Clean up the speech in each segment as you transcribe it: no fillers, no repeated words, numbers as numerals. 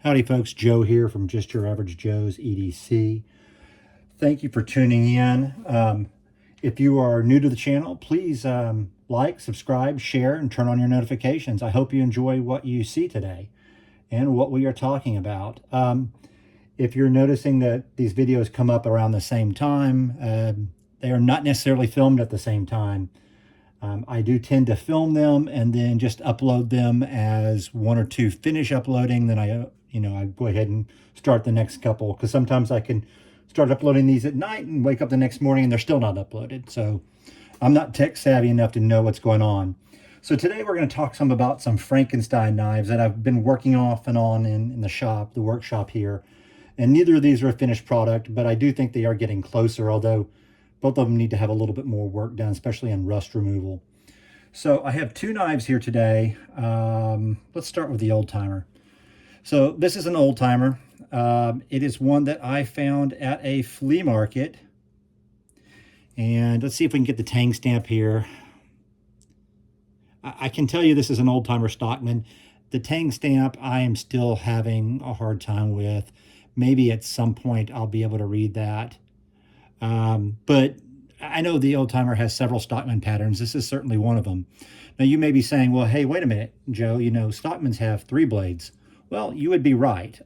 Howdy folks, Joe here from Just Your Average Joe's EDC. Thank you for tuning in. If you are new to the channel, please like, subscribe, share, and turn on your notifications. I hope you enjoy what you see today and what we are talking about. If you're noticing that these videos come up around the same time, they are not necessarily filmed at the same time. I do tend to film them and then just upload them as one or two finish uploading. Then I go ahead and start the next couple, because sometimes I can start uploading these at night and wake up the next morning and they're still not uploaded. So I'm not tech savvy enough to know what's going on. So today we're going to talk some about some Frankenstein knives that I've been working off and on in the shop, the workshop here. And neither of these are a finished product, but I do think they are getting closer, although both of them need to have a little bit more work done, especially in rust removal. So I have two knives here today. Let's start with the old timer. So this is an old timer. It is one that I found at a flea market. And let's see if we can get the tang stamp here. I can tell you this is an old timer Stockman. The tang stamp I am still having a hard time with. Maybe at some point I'll be able to read that. But I know the old timer has several Stockman patterns. This is certainly one of them. Now you may be saying, well, hey, wait a minute, Joe, Stockmans have 3 blades. Well, you would be right.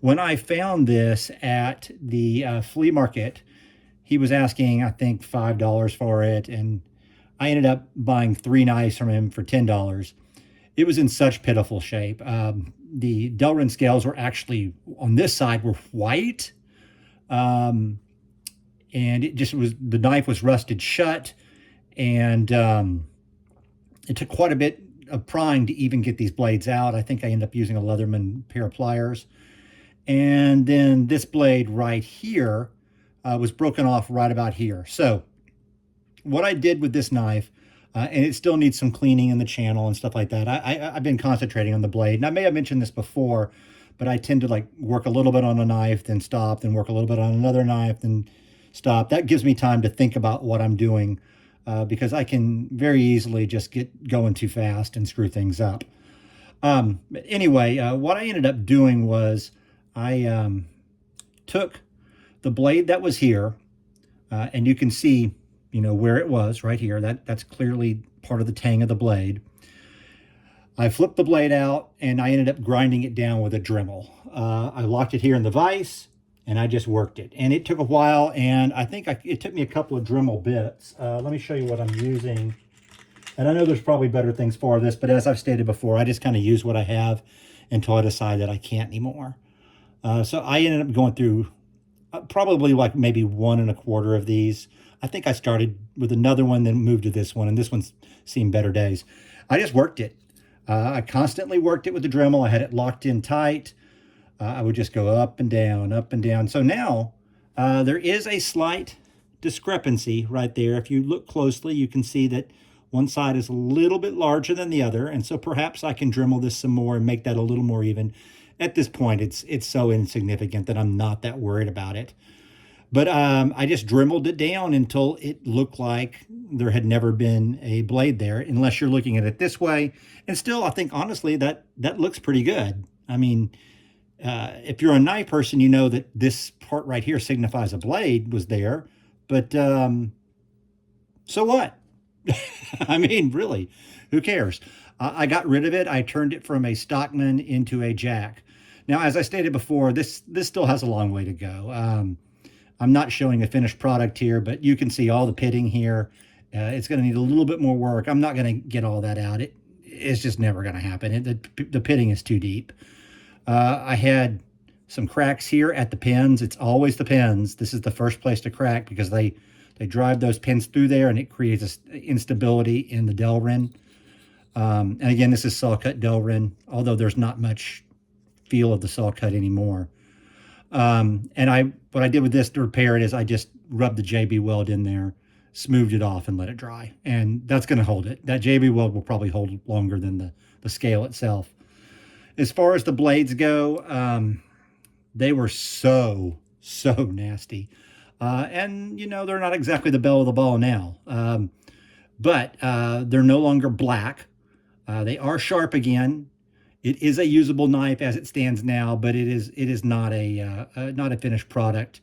When I found this at the flea market, he was asking, I think, $5 for it. And I ended up buying 3 knives from him for $10. It was in such pitiful shape. The Delrin scales were actually, on this side, were white. And it just was, the knife was rusted shut. And it took quite a bit of prying to even get these blades out. I think I ended up using a Leatherman pair of pliers. And then this blade right here was broken off right about here. So what I did with this knife, and it still needs some cleaning in the channel and stuff like that. I've been concentrating on the blade. And I may have mentioned this before, but I tend to like work a little bit on a knife, then stop, then work a little bit on another knife, then stop. That gives me time to think about what I'm doing, because I can very easily just get going too fast and screw things up. But anyway, what I ended up doing was I took the blade that was here, and you can see, where it was right here. That's clearly part of the tang of the blade. I flipped the blade out and I ended up grinding it down with a Dremel. I locked it here in the vise and I just worked it. And it took a while, and I think it took me a couple of Dremel bits. Let me show you what I'm using. And I know there's probably better things for this, but as I've stated before, I just kind of use what I have until I decide that I can't anymore. So I ended up going through probably like maybe 1 1/4 of these. I think I started with another one, then moved to this one, and this one's seen better days. I just worked it. I constantly worked it with the Dremel. I had it locked in tight. I would just go up and down, up and down. So now there is a slight discrepancy right there. If you look closely, you can see that one side is a little bit larger than the other. And so perhaps I can Dremel this some more and make that a little more even. At this point, it's so insignificant that I'm not that worried about it. But I just Dremeled it down until it looked like there had never been a blade there, unless you're looking at it this way. And still, I think, honestly, that looks pretty good. I mean, if you're a knife person, you know that this part right here signifies a blade was there. But so what? I mean, really, who cares? I got rid of it. I turned it from a Stockman into a jack. Now, as I stated before, this still has a long way to go. I'm not showing a finished product here, but you can see all the pitting here. It's going to need a little bit more work. I'm not going to get all that out. It's just never going to happen. The pitting is too deep. I had some cracks here at the pins. It's always the pins. This is the first place to crack because they drive those pins through there, and it creates instability in the Delrin. And again, this is saw cut Delrin, although there's not much feel of the saw cut anymore. And what I did with this to repair it is I just rubbed the JB weld in there, smoothed it off, and let it dry. And that's going to hold it. That JB weld will probably hold longer than the scale itself. As far as the blades go, they were so nasty. And, they're not exactly the belle of the ball now. But they're no longer black. They are sharp again. It is a usable knife as it stands now, but it is not a finished product.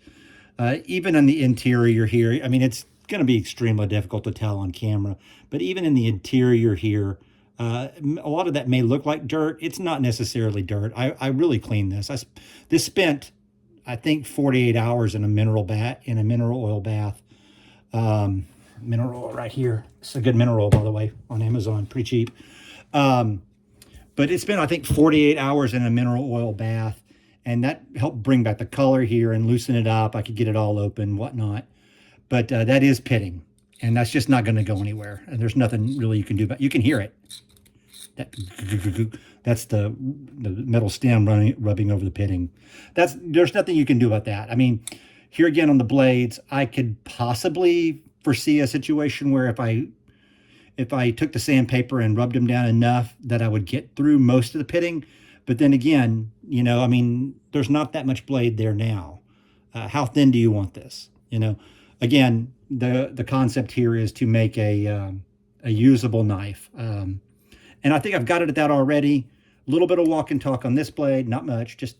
Even in the interior here, I mean, it's going to be extremely difficult to tell on camera, but even in the interior here, a lot of that may look like dirt. It's not necessarily dirt. I really cleaned this. This spent, I think, 48 hours in a mineral oil bath. Mineral oil right here. It's a good mineral oil, by the way, on Amazon, pretty cheap. But it's been, I think, 48 hours in a mineral oil bath, and that helped bring back the color here and loosen it up. I could get it all open, whatnot. But that is pitting, and that's just not going to go anywhere. And there's nothing really you can do about it. You can hear it. That's the metal stem rubbing over the pitting. There's nothing you can do about that. I mean, here again on the blades, I could possibly foresee a situation where if I took the sandpaper and rubbed them down enough that I would get through most of the pitting. But then again, I mean, there's not that much blade there now. How thin do you want this? Again, the concept here is to make a usable knife. And I think I've got it at that already. A little bit of walk and talk on this blade, not much, just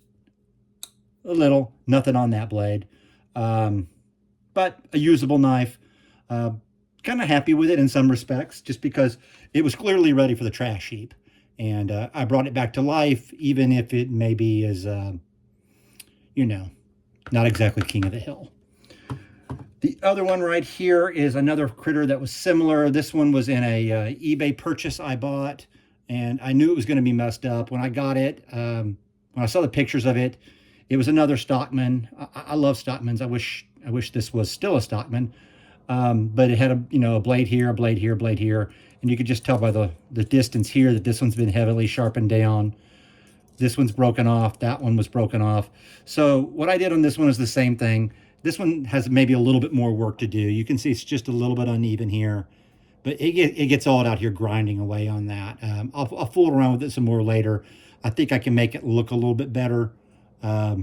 a little, nothing on that blade. But a usable knife. Kind of happy with it in some respects, just because it was clearly ready for the trash heap. And I brought it back to life, even if it maybe is, not exactly king of the hill. The other one right here is another critter that was similar. This one was in a eBay purchase I bought, and I knew it was going to be messed up. When I got it, when I saw the pictures of it, it was another Stockman. I love Stockmans. I wish this was still a Stockman. But it had a blade here, a blade here, a blade here. And you could just tell by the distance here that this one's been heavily sharpened down. This one's broken off. That one was broken off. So what I did on this one is the same thing. This one has maybe a little bit more work to do. You can see it's just a little bit uneven here, but it gets all out here grinding away on that. I'll fool around with it some more later. I think I can make it look a little bit better. But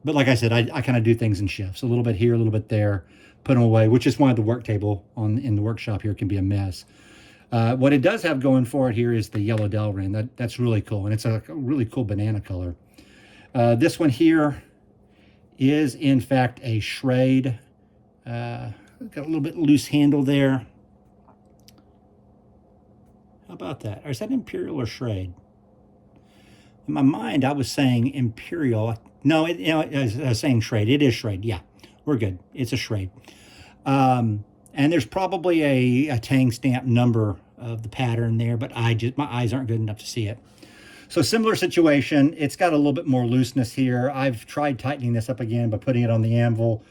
like I said, I kind of do things in shifts. A little bit here, a little bit there, put them away, which is why the work table in the workshop here can be a mess. What it does have going for it here is the yellow Delrin. That's really cool, and it's a really cool banana color. This one here is, in fact, a Schrade. Got a little bit loose handle there. How about that? Or is that Imperial or Schrade? In my mind, I was saying Imperial. No, I was saying Schrade. It is Schrade. Yeah, we're good. It's a Schrade. And there's probably a tang stamp number of the pattern there, but my eyes aren't good enough to see it. So similar situation. It's got a little bit more looseness here. I've tried tightening this up again by putting it on the anvil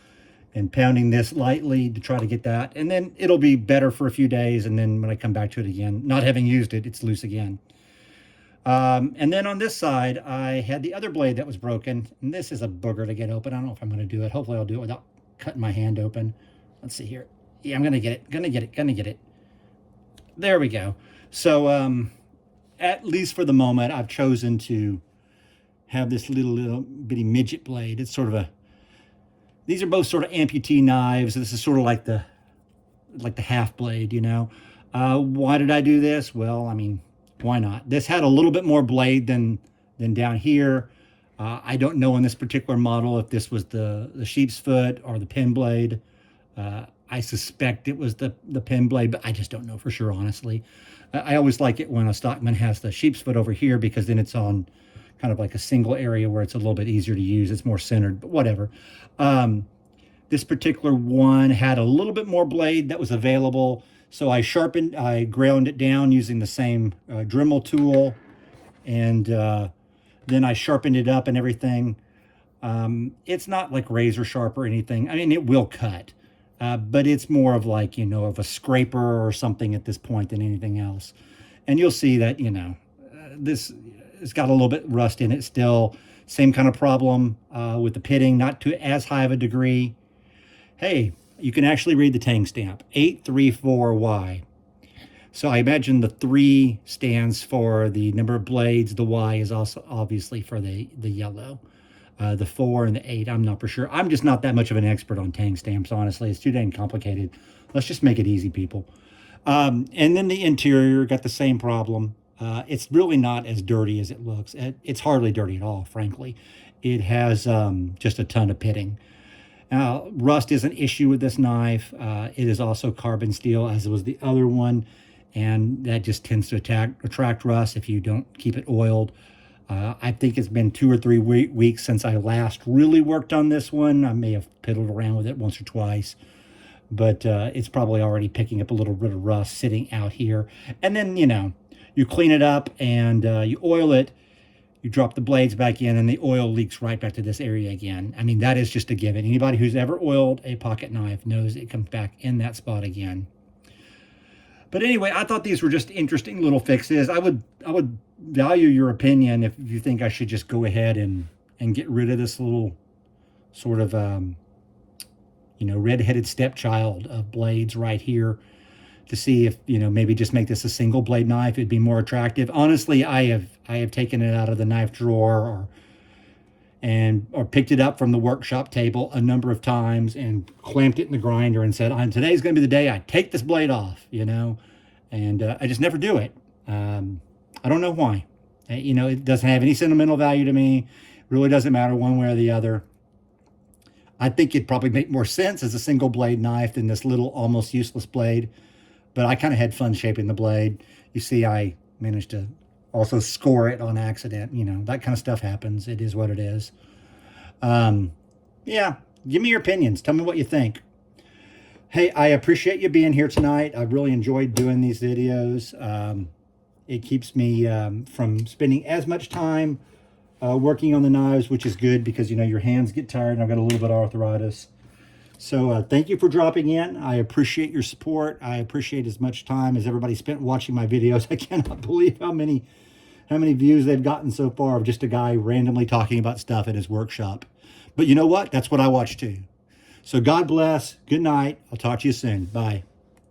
and pounding this lightly to try to get that. And then it'll be better for a few days. And then when I come back to it again, not having used it, it's loose again. And then on this side, I had the other blade that was broken. And this is a booger to get open. I don't know if I'm going to do it. Hopefully I'll do it without cutting my hand open. Let's see here. Yeah, I'm going to get it. Gonna get it. There we go. So, at least for the moment, I've chosen to have this little bitty midget blade. It's sort of these are both sort of amputee knives. This is sort of like the half blade, Why did I do this? Well, I mean, why not? This had a little bit more blade than down here. I don't know in this particular model if this was the sheep's foot or the pin blade. I suspect it was the pin blade, but I just don't know for sure, honestly. I always like it when a Stockman has the sheep's foot over here, because then it's on kind of like a single area where it's a little bit easier to use. It's more centered, but whatever. This particular one had a little bit more blade that was available. So I ground it down using the same Dremel tool, and then I sharpened it up and everything. It's not like razor sharp or anything. I mean, it will cut. But it's more of like, of a scraper or something at this point than anything else. And you'll see that, this has got a little bit rust in it still. Same kind of problem with the pitting, not to as high of a degree. Hey, you can actually read the tang stamp, 834Y. So I imagine the 3 stands for the number of blades. The Y is also obviously for the yellow. The 4 and the 8, I'm not for sure. I'm just not that much of an expert on tang stamps, honestly. It's too dang complicated. Let's just make it easy, people. And then the interior got the same problem. It's really not as dirty as it looks. It's hardly dirty at all, frankly. It has just a ton of pitting. Now, rust is an issue with this knife. It is also carbon steel, as was the other one, and that just tends to attract rust if you don't keep it oiled. I think it's been 2 or 3 weeks since I last really worked on this one. I may have piddled around with it once or twice, but it's probably already picking up a little bit of rust sitting out here. And then, you clean it up and you oil it. You drop the blades back in and the oil leaks right back to this area again. I mean, that is just a given. Anybody who's ever oiled a pocket knife knows it comes back in that spot again. But anyway, I thought these were just interesting little fixes. I would value your opinion if you think I should just go ahead and get rid of this little sort of, red-headed stepchild of blades right here, to see if, maybe just make this a single blade knife. It'd be more attractive. Honestly, I have taken it out of the knife drawer or picked it up from the workshop table a number of times and clamped it in the grinder and said, today's going to be the day I take this blade off, and I just never do it. I don't know why. It doesn't have any sentimental value to me. It really doesn't matter one way or the other. I think it'd probably make more sense as a single blade knife than this little almost useless blade. But I kind of had fun shaping the blade. You see, I managed to also score it on accident. That kind of stuff happens. It is what it is. Yeah, give me your opinions. Tell me what you think. Hey, I appreciate you being here tonight. I really enjoyed doing these videos. It keeps me from spending as much time working on the knives, which is good because, your hands get tired and I've got a little bit of arthritis. So thank you for dropping in. I appreciate your support. I appreciate as much time as everybody spent watching my videos. I cannot believe how many views they've gotten so far of just a guy randomly talking about stuff at his workshop. But you know what? That's what I watch too. So God bless. Good night. I'll talk to you soon. Bye.